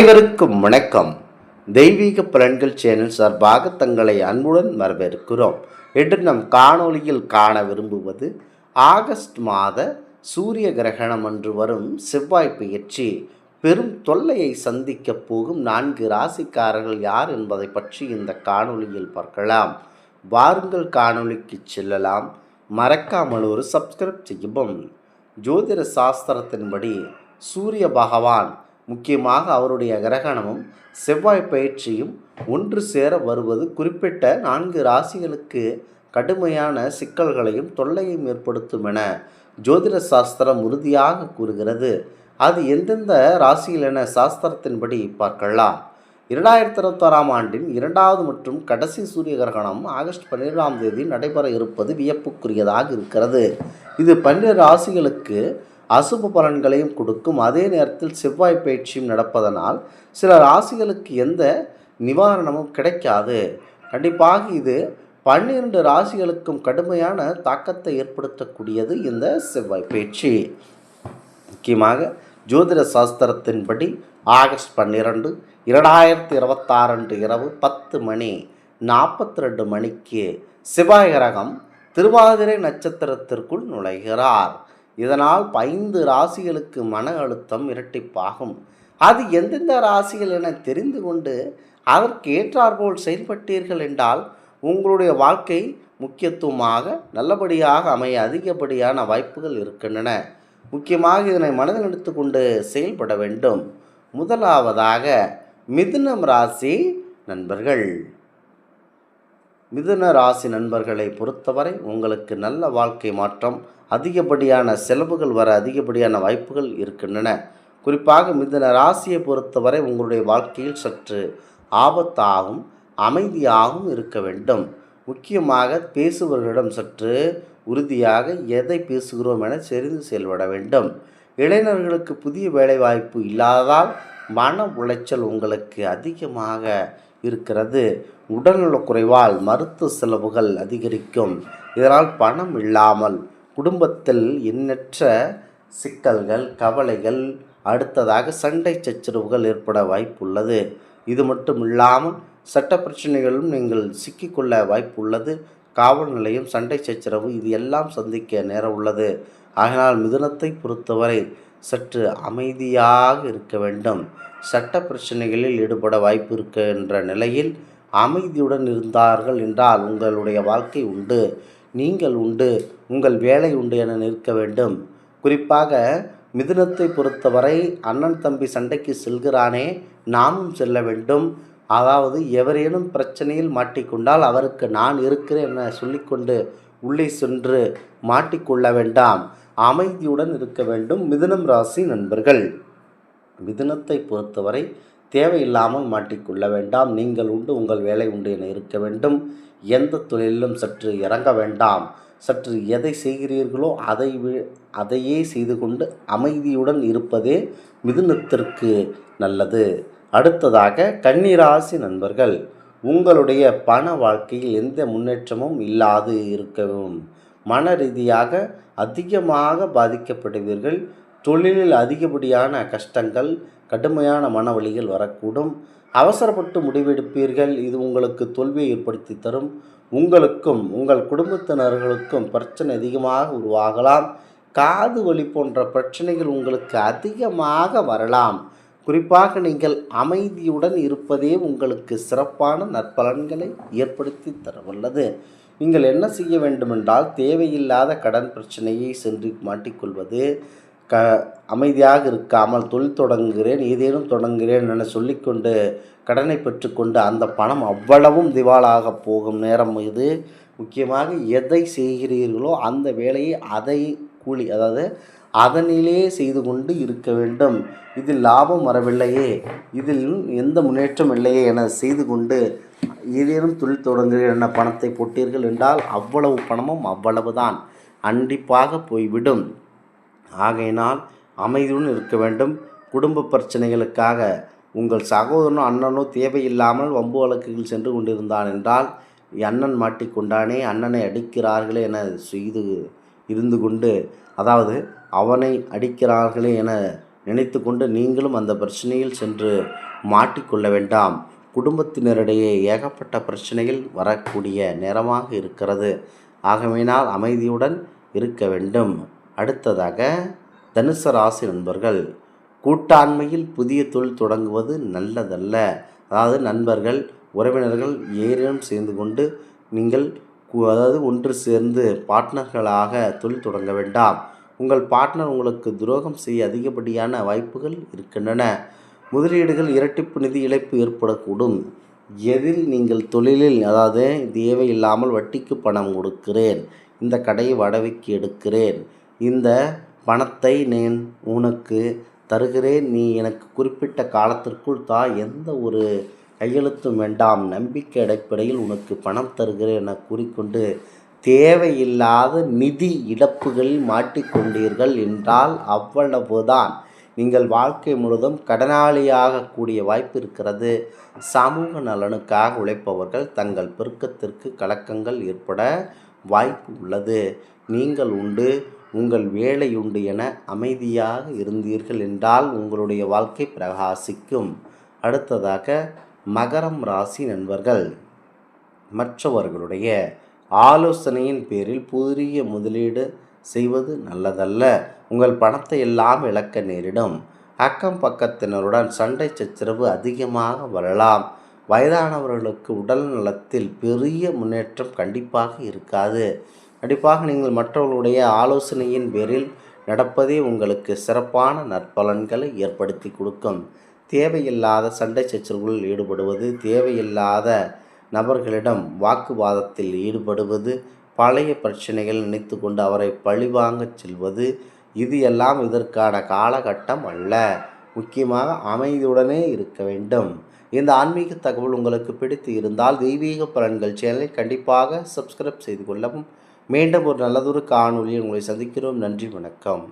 அனைவருக்கும் வணக்கம். தெய்வீக பலன்கள் சேனல் சார்பாக தங்களை அன்புடன் வரவேற்கிறோம். இன்று நம் காணொளியில் காண விரும்புவது ஆகஸ்ட் மாத சூரிய கிரகணம் அன்று வரும் செவ்வாய் பெயர்ச்சி பெரும் தொல்லையை சந்திக்கப் போகும் 4 ராசிக்காரர்கள் யார் என்பதை பற்றி இந்த காணொளியில் பார்க்கலாம். வாருங்கள் காணொளிக்கு செல்லலாம். மறக்காமல் ஒரு சப்ஸ்கிரைப் செய்யவும். ஜோதிட சாஸ்திரத்தின்படி சூரிய பகவான், முக்கியமாக அவருடைய கிரகணமும் செவ்வாய் பயிற்சியும் ஒன்று சேர வருவது குறிப்பிட்ட 4 ராசிகளுக்கு கடுமையான சிக்கல்களையும் தொல்லையும் ஏற்படுத்தும் என ஜோதிட சாஸ்திரம் உறுதியாக கூறுகிறது. அது எந்தெந்த ராசிகள் என சாஸ்திரத்தின்படி பார்க்கலாம். 2021 ஆண்டின் 2வது மற்றும் கடைசி சூரிய கிரகணம் ஆகஸ்ட் 12ஆம் தேதி நடைபெற இருப்பது வியப்புக்குரியதாக இருக்கிறது. இது 12 ராசிகளுக்கு அசுப பலன்களையும் கொடுக்கும். அதே நேரத்தில் செவ்வாய் பயிற்சியும் நடப்பதனால் சில ராசிகளுக்கு எந்த நிவாரணமும் கிடைக்காது. கண்டிப்பாக இது 12 ராசிகளுக்கும் கடுமையான தாக்கத்தை ஏற்படுத்தக்கூடியது இந்த செவ்வாய் பயிற்சி. முக்கியமாக ஜோதிட சாஸ்திரத்தின்படி ஆகஸ்ட் 12, 2026 அன்று இரவு 10:42 செவ்வாய் கிரகம் திருவாதிரை நட்சத்திரத்திற்குள் நுழைகிறார். இதனால் 5 ராசிகளுக்கு மன அழுத்தம் இரட்டிப்பாகும். அது எந்தெந்த ராசிகள் என தெரிந்து கொண்டு அதற்கு ஏற்றாற்போல் செயல்பட்டீர்கள் என்றால் உங்களுடைய வாழ்க்கை முக்கியத்துவமாக நல்லபடியாக அமைய அதிகப்படியான வாய்ப்புகள் இருக்கின்றன. முக்கியமாக இதனை மனதில் எடுத்துக்கொண்டு செயல்பட வேண்டும். முதலாவதாக மிதுனம் ராசி நண்பர்கள். மிதுன ராசி நண்பர்களை பொறுத்தவரை உங்களுக்கு நல்ல வாழ்க்கை மாற்றம், அதிகப்படியான செலவுகள் வர அதிகப்படியான வாய்ப்புகள் இருக்கின்றன. குறிப்பாக மிதுன ராசியை பொறுத்தவரை உங்களுடைய வாழ்க்கையில் சற்று ஆபத்தாகவும் அமைதியாகவும் இருக்க வேண்டும். முக்கியமாக பேசுபவர்களிடம் சற்று உறுதியாக எதை பேசுகிறோம் என தெரிந்து செயல்பட வேண்டும். இளைஞர்களுக்கு புதிய வேலைவாய்ப்பு இல்லாததால் மன உளைச்சல் உங்களுக்கு அதிகமாக இருக்கிறது. உடல்நலக்குறைவால் மருத்துவ செலவுகள் அதிகரிக்கும். இதனால் பணம் இல்லாமல் குடும்பத்தில் எண்ணற்ற சிக்கல்கள், கவலைகள், அடுத்ததாக சண்டை சச்சரவுகள் ஏற்பட வாய்ப்புள்ளது. இது மட்டும் இல்லாமல் சட்ட பிரச்சனைகளும் நீங்கள் சிக்கிக்கொள்ள வாய்ப்புள்ளது. காவல் நிலையம், சண்டை சச்சரவு இது எல்லாம் சந்திக்க நேரம் உள்ளது. ஆகையால் மிதுனத்தை பொறுத்தவரை சற்று அமைதியாக இருக்க வேண்டும். சட்ட பிரச்சனைகளில் ஈடுபட வாய்ப்பு இருக்கின்ற நிலையில் அமைதியுடன் இருந்தார்கள் என்றால் உங்களுடைய வாழ்க்கை உண்டு, நீங்கள் உண்டு, உங்கள் வேலை உண்டு என நிற்க வேண்டும். குறிப்பாக மிதுனத்தை பொறுத்தவரை அண்ணன் தம்பி சண்டைக்கு செல்கிறானே, நாமும் செல்ல வேண்டும். அதாவது எவரேனும் பிரச்சனையில் மாட்டிக்கொண்டால் அவருக்கு நான் இருக்கிறேன் என சொல்லிக்கொண்டு உள்ளே சென்று மாட்டிக்கொள்ள வேண்டாம். அமைதியுடன் இருக்க வேண்டும். மிதுனம் ராசி நண்பர்கள், மிதுனத்தை பொறுத்தவரை தேவையில்லாமல் மாட்டிக்கொள்ள வேண்டாம். நீங்கள் உண்டு, உங்கள் வேலை உண்டு என இருக்க வேண்டும். எந்த தொழிலிலும் சற்று இறங்க வேண்டாம். சற்று எதை செய்கிறீர்களோ அதையே செய்து கொண்டு அமைதியுடன் இருப்பதே மிதுனத்திற்கு நல்லது. அடுத்ததாக கன்னிராசி நண்பர்கள், உங்களுடைய பண வாழ்க்கையில் எந்த முன்னேற்றமும் இல்லாது இருக்கவும். மன ரீதியாக அதிகமாக பாதிக்கப்படுவீர்கள். தொழிலில் அதிகப்படியான கஷ்டங்கள், கடுமையான மனவலிகள் வரக்கூடும். அவசரப்பட்டு முடிவெடுப்பீர்கள். இது உங்களுக்கு தோல்வியை ஏற்படுத்தி தரும். உங்களுக்கும் உங்கள் குடும்பத்தினர்களுக்கும் பிரச்சனை அதிகமாக உருவாகலாம். காது வலி போன்ற பிரச்சனைகள் உங்களுக்கு அதிகமாக வரலாம். குறிப்பாக நீங்கள் அமைதியுடன் இருப்பதே உங்களுக்கு சிறப்பான நற்பலன்களை ஏற்படுத்தி தரவல்லது. நீங்கள் என்ன செய்ய வேண்டுமென்றால் தேவையில்லாத கடன் பிரச்சனையை சென்று மாட்டிக்கொள்வது, அமைதியாக இருக்காமல் தொழில் தொடங்குகிறேன், ஏதேனும் தொடங்குகிறேன் என சொல்லிக்கொண்டு கடனை பெற்றுக்கொண்டு அந்த பணம் அவ்வளவும் திவாலாக போகும் நேரம் இது. முக்கியமாக எதை செய்கிறீர்களோ அந்த வேலையை அதாவது அதனிலே செய்து கொண்டு இருக்க வேண்டும். இதில் லாபம் வரவில்லையே, இதில் எந்த முன்னேற்றம் இல்லையே என செய்து கொண்டு ஏதேனும் தொழில் தொடங்குகிறேன் என பணத்தை போட்டீர்கள் என்றால் அவ்வளவு பணமும் அவ்வளவுதான் கண்டிப்பாக போய்விடும். ஆகையினால் அமைதியுடன் இருக்க வேண்டும். குடும்ப பிரச்சனைகளுக்காக உங்கள் சகோதரனோ அண்ணனோ தேவையில்லாமல் வம்பு வழக்குகள் சென்று கொண்டிருந்தான் என்றால், அண்ணன் மாட்டிக்கொண்டானே, அண்ணனை அடிக்கிறார்களே என செய்து இருந்து கொண்டு, அதாவது அவனை அடிக்கிறார்களே என நினைத்து கொண்டு நீங்களும் அந்த பிரச்சனையில் சென்று மாட்டிக்கொள்ள வேண்டாம். குடும்பத்தினரிடையே ஏகப்பட்ட பிரச்சனைகள் வரக்கூடிய நேரமாக இருக்கிறது. ஆகவேனால் அமைதியுடன் இருக்க வேண்டும். அடுத்ததாக தனுசு ராசி நண்பர்கள், கூட்டாண்மையில் புதிய தொழில் தொடங்குவது நல்லதல்ல. அதாவது நண்பர்கள், உறவினர்கள் ஏதேனும் சேர்ந்து கொண்டு நீங்கள் ஒன்று சேர்ந்து பார்ட்னர்களாக தொழில் தொடங்க வேண்டாம். உங்கள் பார்ட்னர் உங்களுக்கு துரோகம் செய்ய அதிகப்படியான வாய்ப்புகள் இருக்கின்றன. முதலீடுகள் இரட்டிப்பு நிதி இழப்பு ஏற்படக்கூடும். எதில் நீங்கள் தொழிலில் தேவையில்லாமல் வட்டிக்கு பணம் கொடுக்கிறேன், இந்த கடையை வாடகைக்கு எடுக்கிறேன், இந்த பணத்தை நான் உனக்கு தருகிறேன், நீ எனக்கு குறிப்பிட்ட காலத்திற்குள் எந்த ஒரு கையெழுத்தும் வேண்டாம், நம்பிக்கை அடிப்படையில் உனக்கு பணம் தருகிறேன் என கூறிக்கொண்டு தேவையில்லாத நிதி இழப்புகளில் மாட்டிக்கொண்டீர்கள் என்றால் அவ்வளவுதான். நீங்கள் வாழ்க்கை முழுதும் கடனாளியாக கூடிய வாய்ப்பு இருக்கிறது. சமூக நலனுக்காக உழைப்பவர்கள் தங்கள் பெருக்கத்திற்கு கலக்கங்கள் ஏற்பட வாய்ப்பு உள்ளது. நீங்கள் உண்டு, உங்கள் வேலை உண்டு என அமைதியாக இருந்தீர்கள் என்றால் உங்களுடைய வாழ்க்கை பிரகாசிக்கும். அடுத்ததாக மகரம் ராசி நண்பர்கள், மற்றவர்களுடைய ஆலோசனையின் பேரில் புதிய முதலீடு செய்வது நல்லதல்ல. உங்கள் பணத்தை எல்லாம் இழக்க நேரிடும். அக்கம் பக்கத்தினருடன் சண்டை சச்சரவு அதிகமாக வரலாம். வயதானவர்களுக்கு உடல் நலத்தில் பெரிய முன்னேற்றம் கண்டிப்பாக இருக்காது. கண்டிப்பாக நீங்கள் மற்றவர்களுடைய ஆலோசனையின் பேரில் நடப்பதே உங்களுக்கு சிறப்பான நற்பலன்களை ஏற்படுத்தி கொடுக்கும். தேவையில்லாத சண்டை சச்சரவுகளில் ஈடுபடுவது, தேவையில்லாத நபர்களிடம் வாக்குவாதத்தில் ஈடுபடுவது, பழைய பிரச்சனைகள் நினைத்து கொண்டு அவரை பழிவாங்கச் செல்வது, இது எல்லாம் இதற்கான காலகட்டம் அல்ல. முக்கியமாக அமைதியுடனே இருக்க வேண்டும். இந்த ஆன்மீக தகவல் உங்களுக்கு பிடித்து இருந்தால் தெய்வீக பலன்கள் சேனலை கண்டிப்பாக சப்ஸ்கிரைப் செய்து கொள்ளவும். மீண்டும் ஒரு நல்லதொரு காணொலியில் உங்களை சந்திக்கிறோம். நன்றி, வணக்கம்.